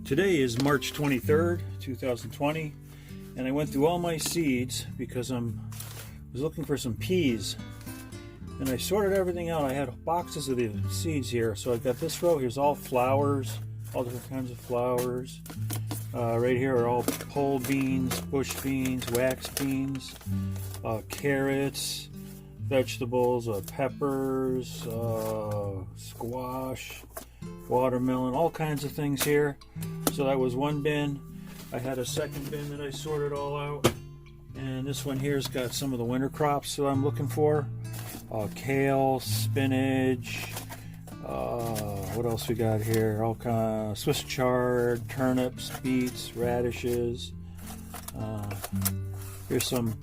Today is March 23rd, 2020, and I went through all my seeds because I was looking for some peas, and I sorted everything out. I had boxes of the seeds here, so I got this row. Here's all flowers, all different kinds of flowers. Right here are all pole beans, bush beans, wax beans, carrots, vegetables, peppers, squash, watermelon, all kinds of things here. So that was one bin. I had a second bin that I sorted all out, and this one here's got some of the winter crops that I'm looking for. Kale, spinach, what else we got here? All kind of Swiss chard, turnips, beets, radishes. Here's some.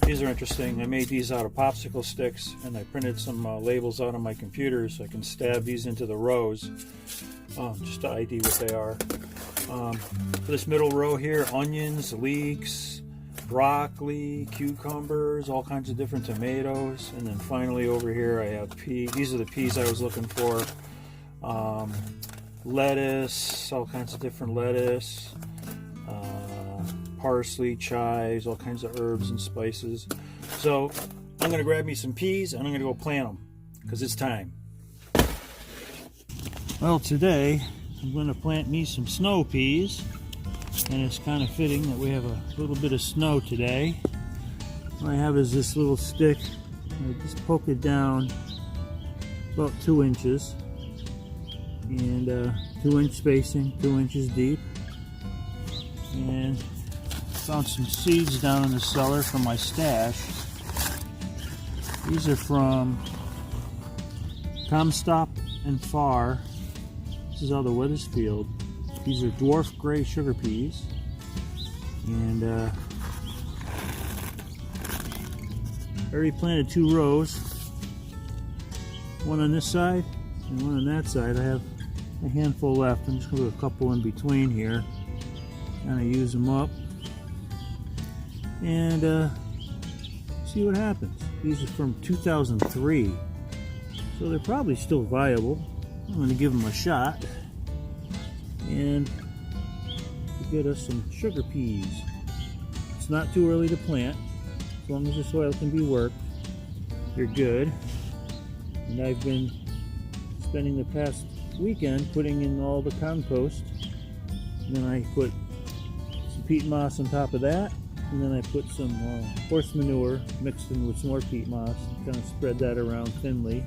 These are interesting. I made these out of popsicle sticks, and I printed some labels out on my computer so I can stab these into the rows, just to ID what they are. For this middle row here, onions, leeks, broccoli, cucumbers, all kinds of different tomatoes, and then finally over here I have peas. These are the peas I was looking for. Lettuce, all kinds of different lettuce. Parsley, chives, all kinds of herbs and spices. So I'm going to grab me some peas and I'm going to go plant them because it's time. Well, today I'm going to plant me some snow peas, and it's kind of fitting that we have a little bit of snow today. What I have is this little stick. I just poke it down about 2 inches, and 2-inch spacing, 2 inches deep, and found some seeds down in the cellar from my stash. These are from Comstock and Farr. This is out of Weathersfield. These are dwarf gray sugar peas, and I already planted 2 rows, one on this side and one on that side. I have a handful left. I'm just going to put a couple in between here, kind of use them up and see what happens. These are from 2003, so they're probably still viable. I'm going to give them a shot and get us some sugar peas. It's not too early to plant. As long as the soil can be worked, you're good. And I've been spending the past weekend putting in all the compost. And then I put some peat moss on top of that. And then I put some horse manure mixed in with some more peat moss, and kind of spread that around thinly.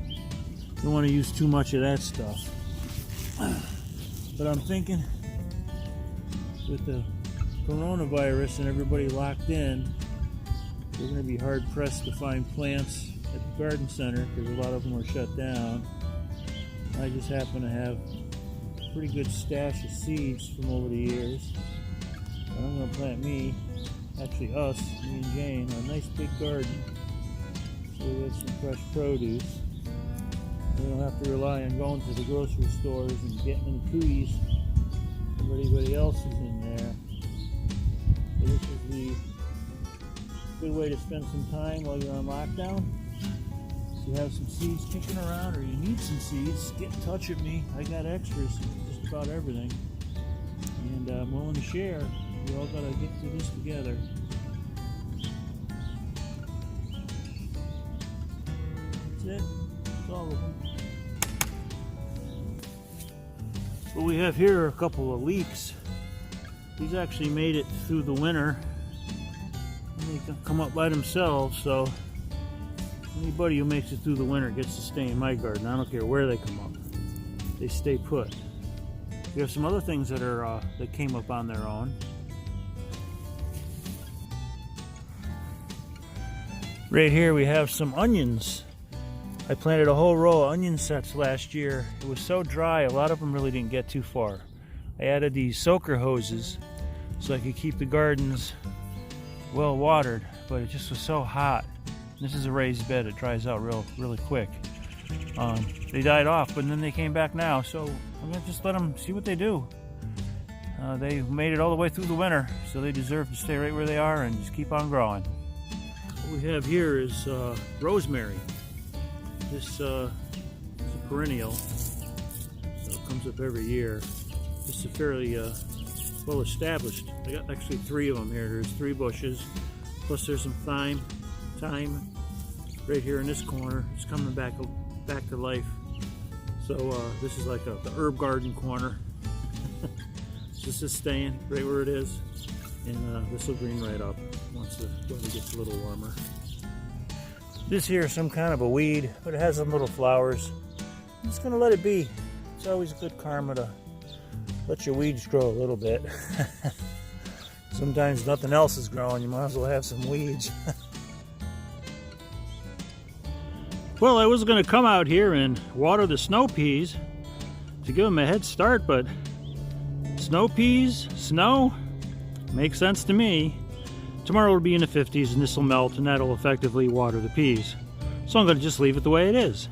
Don't want to use too much of that stuff. But I'm thinking, with the coronavirus and everybody locked in, we're going to be hard pressed to find plants at the garden center because a lot of them are shut down. I just happen to have a pretty good stash of seeds from over the years. And I'm going to plant me and Jane, a nice big garden, so we have some fresh produce. We don't have to rely on going to the grocery stores and getting in cooties when everybody else is in there. So this is the good way to spend some time while you're on lockdown. If you have some seeds kicking around or you need some seeds, get in touch with me. I got extras of just about everything, and I'm willing to share. We all gotta get through this together. That's it. That's all of them. What we have here are a couple of leeks. These actually made it through the winter, and they can come up by themselves, so anybody who makes it through the winter gets to stay in my garden. I don't care where they come up. They stay put. We have some other things that are that came up on their own. Right here we have some onions. I planted a whole row of onion sets last year. It was so dry, a lot of them really didn't get too far. I added these soaker hoses so I could keep the gardens well watered, but it just was so hot. This is a raised bed, it dries out really quick. They died off, but then they came back now, so I'm gonna just let them see what they do. They made it all the way through the winter, so they deserve to stay right where they are and just keep on growing. What we have here is rosemary. This is a perennial, so it comes up every year. This is a fairly well established. I got actually 3 of them here. There's 3 bushes, plus there's some thyme right here in this corner. It's coming back to life. So this is like the herb garden corner. This is staying right where it is, and this will green right up once the weather gets a little warmer. This here is some kind of a weed, but it has some little flowers. I'm just gonna let it be. It's always good karma to let your weeds grow a little bit. Sometimes nothing else is growing, you might as well have some weeds. Well, I was gonna come out here and water the snow peas to give them a head start, but snow peas, snow, makes sense to me. Tomorrow will be in the 50s and this will melt and that'll effectively water the peas. So I'm going to just leave it the way it is.